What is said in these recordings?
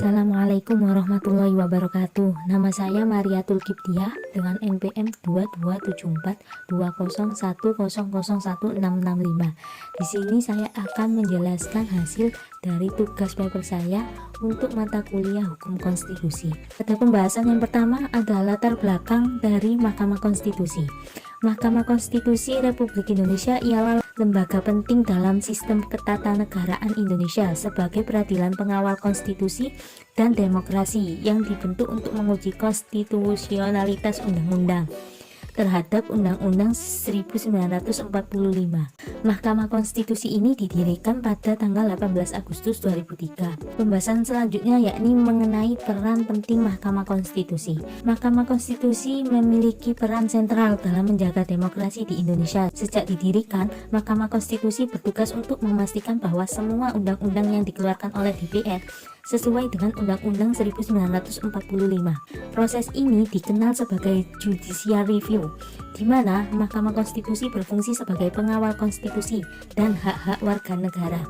Assalamualaikum warahmatullahi wabarakatuh. Nama saya Mariatul Kiptiah dengan NPM 22742010016665. Di sini saya akan menjelaskan hasil dari tugas paper saya untuk mata kuliah Hukum Konstitusi. Pada pembahasan yang pertama adalah latar belakang dari Mahkamah Konstitusi. Mahkamah Konstitusi Republik Indonesia ialah lembaga penting dalam sistem ketatanegaraan Indonesia sebagai peradilan pengawal konstitusi dan demokrasi yang dibentuk untuk menguji konstitusionalitas undang-undang terhadap Undang-Undang 1945. Mahkamah Konstitusi ini didirikan pada tanggal 18 Agustus 2003. Pembahasan selanjutnya yakni mengenai peran penting Mahkamah Konstitusi. Mahkamah Konstitusi memiliki peran sentral dalam menjaga demokrasi di Indonesia. Sejak didirikan, Mahkamah Konstitusi bertugas untuk memastikan bahwa semua undang-undang yang dikeluarkan oleh DPR sesuai dengan Undang-Undang 1945. Proses ini dikenal sebagai judicial review, di mana Mahkamah Konstitusi berfungsi sebagai pengawal konstitusi dan hak-hak warga negara.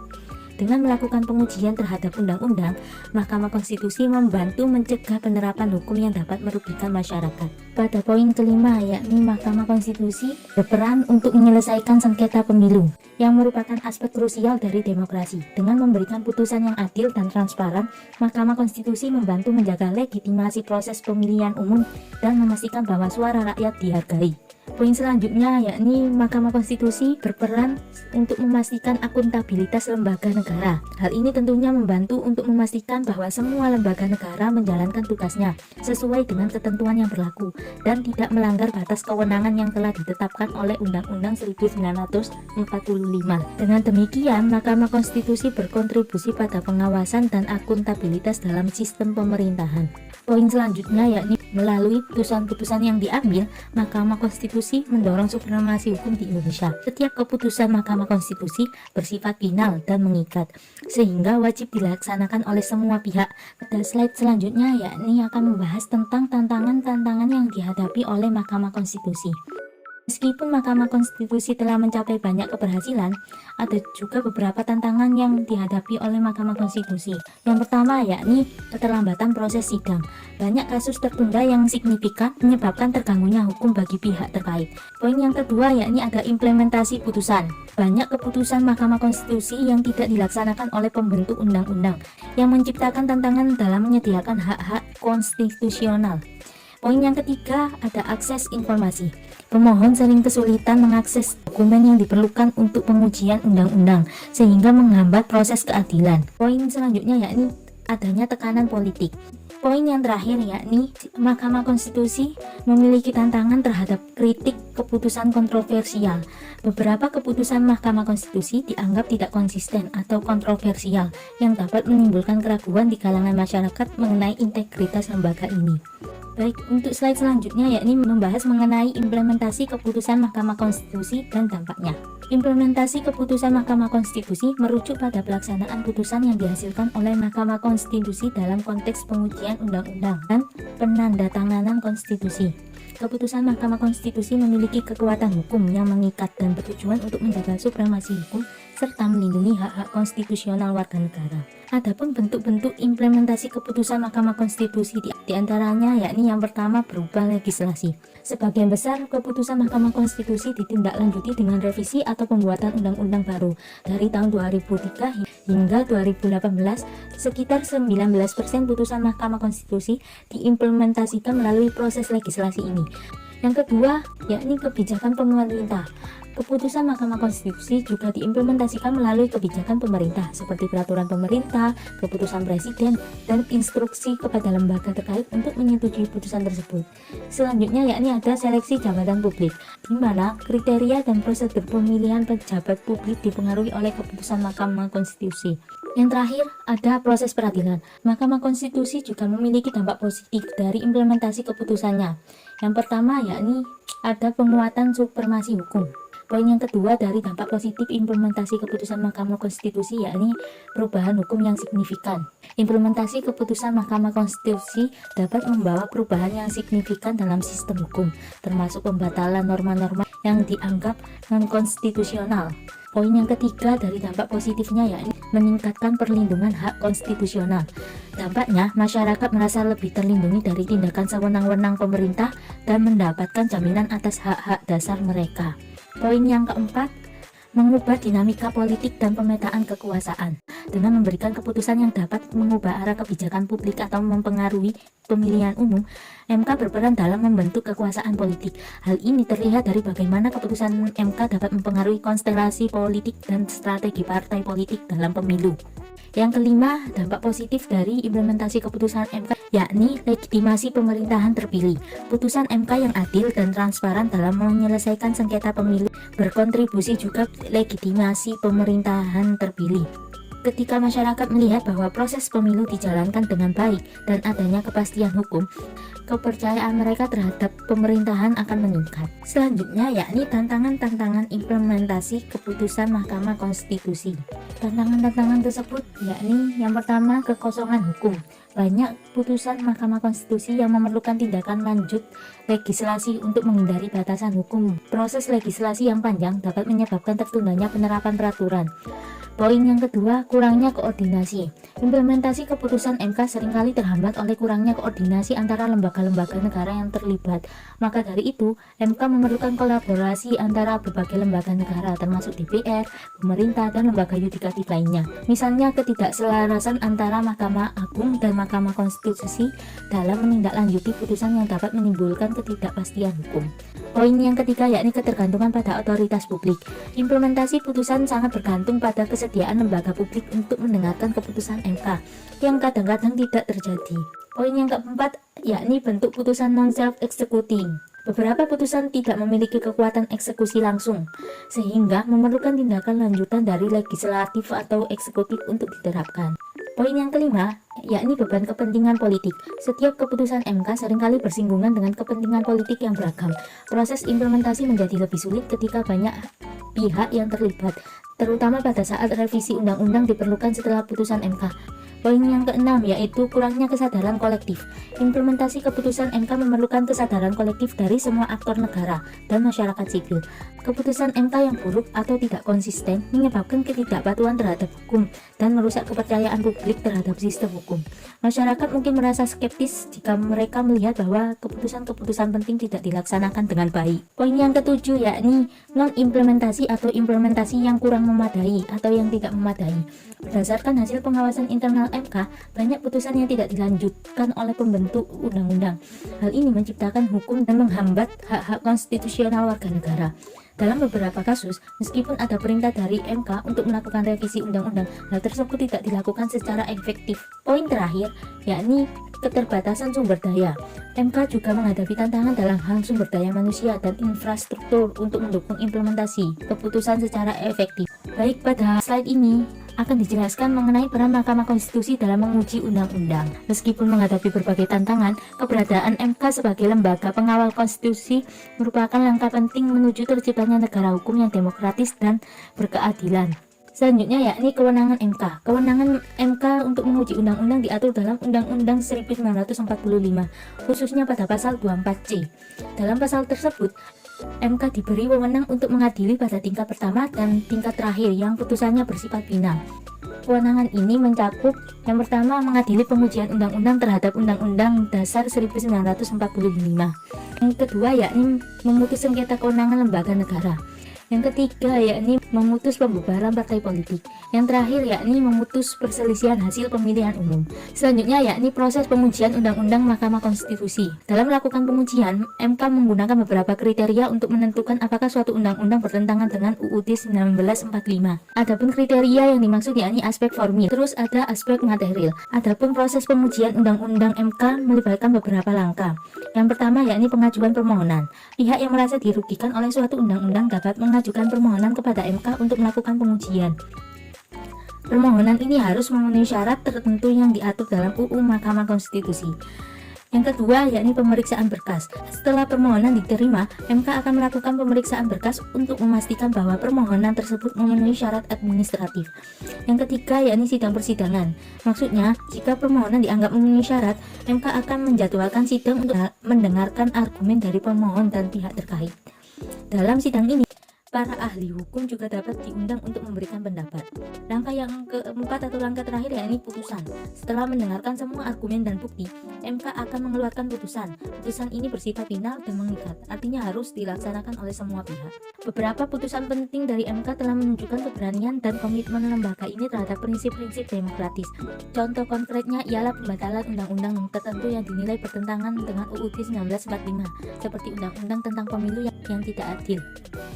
Dengan melakukan pengujian terhadap undang-undang, Mahkamah Konstitusi membantu mencegah penerapan hukum yang dapat merugikan masyarakat. Pada poin kelima, yakni Mahkamah Konstitusi berperan untuk menyelesaikan sengketa pemilu, yang merupakan aspek krusial dari demokrasi. Dengan memberikan putusan yang adil dan transparan, Mahkamah Konstitusi membantu menjaga legitimasi proses pemilihan umum dan memastikan bahwa suara rakyat dihargai. Poin selanjutnya yakni Mahkamah Konstitusi berperan untuk memastikan akuntabilitas lembaga negara. Hal ini tentunya membantu untuk memastikan bahwa semua lembaga negara menjalankan tugasnya sesuai dengan ketentuan yang berlaku dan tidak melanggar batas kewenangan yang telah ditetapkan oleh Undang-Undang 1945. Dengan demikian, Mahkamah Konstitusi berkontribusi pada pengawasan dan akuntabilitas dalam sistem pemerintahan. Poin selanjutnya yakni melalui putusan-putusan yang diambil, Mahkamah Konstitusi mendorong supremasi hukum di Indonesia. Setiap keputusan Mahkamah Konstitusi bersifat final dan mengikat, sehingga wajib dilaksanakan oleh semua pihak. Pada slide selanjutnya yakni akan membahas tentang tantangan-tantangan yang dihadapi oleh Mahkamah Konstitusi. Meskipun Mahkamah Konstitusi telah mencapai banyak keberhasilan, ada juga beberapa tantangan yang dihadapi oleh Mahkamah Konstitusi. Yang pertama yakni keterlambatan proses sidang. Banyak kasus tertunda yang signifikan menyebabkan terganggunya hukum bagi pihak terkait. Poin yang kedua yakni ada implementasi putusan. Banyak keputusan Mahkamah Konstitusi yang tidak dilaksanakan oleh pembentuk undang-undang, yang menciptakan tantangan dalam menyediakan hak-hak konstitusional. Poin yang ketiga ada akses informasi. Pemohon sering kesulitan mengakses dokumen yang diperlukan untuk pengujian undang-undang, sehingga menghambat proses keadilan. Poin selanjutnya yakni adanya tekanan politik. Poin yang terakhir yakni Mahkamah Konstitusi memiliki tantangan terhadap kritik keputusan kontroversial. Beberapa keputusan Mahkamah Konstitusi dianggap tidak konsisten atau kontroversial yang dapat menimbulkan keraguan di kalangan masyarakat mengenai integritas lembaga ini. Baik, untuk slide selanjutnya yakni membahas mengenai implementasi keputusan Mahkamah Konstitusi dan dampaknya. Implementasi keputusan Mahkamah Konstitusi merujuk pada pelaksanaan putusan yang dihasilkan oleh Mahkamah Konstitusi dalam konteks pengujian undang-undang dan penandatanganan konstitusi. Keputusan Mahkamah Konstitusi memiliki kekuatan hukum yang mengikat dan bertujuan untuk menjaga supremasi hukum serta melindungi hak-hak konstitusional warga negara. Adapun bentuk-bentuk implementasi keputusan Mahkamah Konstitusi di antaranya yakni yang pertama berubah legislasi. Sebagian besar keputusan Mahkamah Konstitusi ditindaklanjuti dengan revisi atau pembuatan undang-undang baru. Dari tahun 2003 hingga 2018, sekitar 19% putusan Mahkamah Konstitusi diimplementasikan melalui proses legislasi ini. Yang kedua, yakni kebijakan pemerintah. Keputusan Mahkamah Konstitusi juga diimplementasikan melalui kebijakan pemerintah seperti peraturan pemerintah, keputusan presiden, dan instruksi kepada lembaga terkait untuk menyetujui putusan tersebut. Selanjutnya yakni ada seleksi jabatan publik, di mana kriteria dan prosedur pemilihan pejabat publik dipengaruhi oleh keputusan Mahkamah Konstitusi. Yang terakhir ada proses peradilan. Mahkamah Konstitusi juga memiliki dampak positif dari implementasi keputusannya. Yang pertama yakni ada penguatan supremasi hukum. Poin yang kedua dari dampak positif implementasi keputusan Mahkamah Konstitusi yakni perubahan hukum yang signifikan. Implementasi keputusan Mahkamah Konstitusi dapat membawa perubahan yang signifikan dalam sistem hukum, termasuk pembatalan norma-norma yang dianggap non-konstitusional. Poin yang ketiga dari dampak positifnya yakni meningkatkan perlindungan hak konstitusional. Dampaknya, masyarakat merasa lebih terlindungi dari tindakan sewenang-wenang pemerintah dan mendapatkan jaminan atas hak-hak dasar mereka. Poin yang keempat, mengubah dinamika politik dan pemetaan kekuasaan. Dengan memberikan keputusan yang dapat mengubah arah kebijakan publik atau mempengaruhi pemilihan umum, MK berperan dalam membentuk kekuasaan politik. Hal ini terlihat dari bagaimana keputusan MK dapat mempengaruhi konstelasi politik dan strategi partai politik dalam pemilu. Yang kelima, dampak positif dari implementasi keputusan MK, yakni legitimasi pemerintahan terpilih. Putusan MK yang adil dan transparan dalam menyelesaikan sengketa pemilu berkontribusi juga legitimasi pemerintahan terpilih. Ketika masyarakat melihat bahwa proses pemilu dijalankan dengan baik dan adanya kepastian hukum, kepercayaan mereka terhadap pemerintahan akan meningkat. Selanjutnya yakni tantangan-tantangan implementasi keputusan Mahkamah Konstitusi. Tantangan-tantangan tersebut yakni yang pertama, kekosongan hukum. Banyak putusan Mahkamah Konstitusi yang memerlukan tindakan lanjut legislasi untuk menghindari batasan hukum. Proses legislasi yang panjang dapat menyebabkan tertundanya penerapan peraturan. Poin yang kedua, kurangnya koordinasi. Implementasi keputusan MK seringkali terhambat oleh kurangnya koordinasi antara lembaga-lembaga negara yang terlibat. Maka dari itu, MK memerlukan kolaborasi antara berbagai lembaga negara termasuk DPR, pemerintah, dan lembaga yudikatif lainnya. Misalnya ketidakselarasan antara Mahkamah Agung dan Mahkamah Konstitusi dalam menindaklanjuti putusan yang dapat menimbulkan ketidakpastian hukum. Poin yang ketiga yakni ketergantungan pada otoritas publik. Implementasi putusan sangat bergantung pada kesediaan lembaga publik untuk mendengarkan keputusan MK yang kadang-kadang tidak terjadi. Poin yang keempat yakni bentuk putusan non-self-executing. Beberapa putusan tidak memiliki kekuatan eksekusi langsung, sehingga memerlukan tindakan lanjutan dari legislatif atau eksekutif untuk diterapkan. Poin yang kelima, yakni beban kepentingan politik. Setiap keputusan MK seringkali bersinggungan dengan kepentingan politik yang beragam. Proses implementasi menjadi lebih sulit ketika banyak pihak yang terlibat, terutama pada saat revisi undang-undang diperlukan setelah putusan MK. Poin yang keenam yaitu kurangnya kesadaran kolektif. Implementasi keputusan MK memerlukan kesadaran kolektif dari semua aktor negara dan masyarakat sipil. Keputusan MK yang buruk atau tidak konsisten menyebabkan ketidakpatuhan terhadap hukum dan merusak kepercayaan publik terhadap sistem hukum. Masyarakat mungkin merasa skeptis jika mereka melihat bahwa keputusan-keputusan penting tidak dilaksanakan dengan baik. Poin yang ketujuh yakni non-implementasi atau implementasi yang kurang memadai atau yang tidak memadai. Berdasarkan hasil pengawasan internal MK, banyak putusan yang tidak dilanjutkan oleh pembentuk undang-undang. Hal ini menciptakan hukum dan menghambat hak-hak konstitusional warga negara. Dalam beberapa kasus, meskipun ada perintah dari MK untuk melakukan revisi undang-undang, hal tersebut tidak dilakukan secara efektif. Poin terakhir, yakni keterbatasan sumber daya. MK juga menghadapi tantangan dalam hal sumber daya manusia dan infrastruktur untuk mendukung implementasi keputusan secara efektif. Baik, pada slide ini akan dijelaskan mengenai peran Mahkamah Konstitusi dalam menguji undang-undang. Meskipun menghadapi berbagai tantangan, keberadaan MK sebagai lembaga pengawal konstitusi merupakan langkah penting menuju terciptanya negara hukum yang demokratis dan berkeadilan. Selanjutnya yakni kewenangan MK. Kewenangan MK untuk menguji undang-undang diatur dalam Undang-Undang 1945, khususnya pada pasal 24C. Dalam pasal tersebut, MK diberi wewenang untuk mengadili pada tingkat pertama dan tingkat terakhir yang putusannya bersifat final. Kewenangan ini mencakup yang pertama mengadili pengujian undang-undang terhadap Undang-Undang Dasar 1945. Yang kedua yakni memutus sengketa kewenangan lembaga negara. Yang ketiga yakni memutus pembubaran partai politik. Yang terakhir yakni memutus perselisihan hasil pemilihan umum. Selanjutnya yakni proses pengujian undang-undang Mahkamah Konstitusi. Dalam melakukan pengujian, MK menggunakan beberapa kriteria untuk menentukan apakah suatu undang-undang bertentangan dengan UUD 1945. Adapun kriteria yang dimaksud yakni aspek formil, terus ada aspek material. Adapun proses pengujian undang-undang MK melibatkan beberapa langkah. Yang pertama yakni pengajuan permohonan. Pihak yang merasa dirugikan oleh suatu undang-undang dapat mengajukan permohonan kepada MK untuk melakukan pengujian. Permohonan ini harus memenuhi syarat tertentu yang diatur dalam UU Mahkamah Konstitusi. Yang kedua yakni pemeriksaan berkas. Setelah permohonan diterima, MK akan melakukan pemeriksaan berkas untuk memastikan bahwa permohonan tersebut memenuhi syarat administratif. Yang ketiga yakni sidang persidangan. Maksudnya, jika permohonan dianggap memenuhi syarat, MK akan menjadwalkan sidang untuk mendengarkan argumen dari pemohon dan pihak terkait. Dalam sidang ini, Para ahli hukum juga dapat diundang untuk memberikan pendapat. Langkah yang keempat atau langkah terakhir yakni putusan. Setelah mendengarkan semua argumen dan bukti, MK akan mengeluarkan putusan. Putusan ini bersifat final dan mengikat, artinya harus dilaksanakan oleh semua pihak. Beberapa putusan penting dari MK telah menunjukkan keberanian dan komitmen lembaga ini terhadap prinsip-prinsip demokratis. Contoh konkretnya ialah pembatalan undang-undang tertentu yang dinilai bertentangan dengan UUD 1945, seperti undang-undang tentang pemilu yang tidak adil.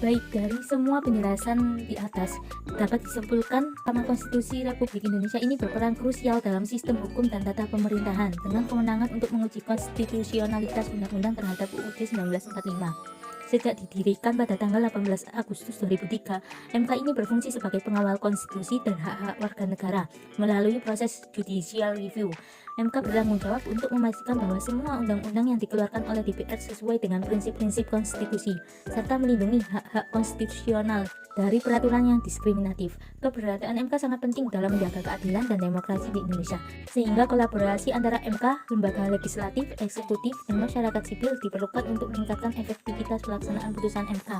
Baik, dari semua penjelasan di atas, dapat disimpulkan Mahkamah Konstitusi Republik Indonesia ini berperan krusial dalam sistem hukum dan tata pemerintahan dengan kewenangan untuk menguji konstitusionalitas undang-undang terhadap UUD 1945. Sejak didirikan pada tanggal 18 Agustus 2003, MK ini berfungsi sebagai pengawal konstitusi dan hak-hak warga negara melalui proses judicial review. MK bertanggung jawab untuk memastikan bahwa semua undang-undang yang dikeluarkan oleh DPR sesuai dengan prinsip-prinsip konstitusi, serta melindungi hak-hak konstitusional dari peraturan yang diskriminatif. Keberadaan MK sangat penting dalam menjaga keadilan dan demokrasi di Indonesia, sehingga kolaborasi antara MK, lembaga legislatif, eksekutif, dan masyarakat sipil diperlukan untuk meningkatkan efektivitas pelaksanaan putusan MK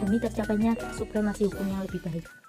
demi tercapainya supremasi hukum yang lebih baik.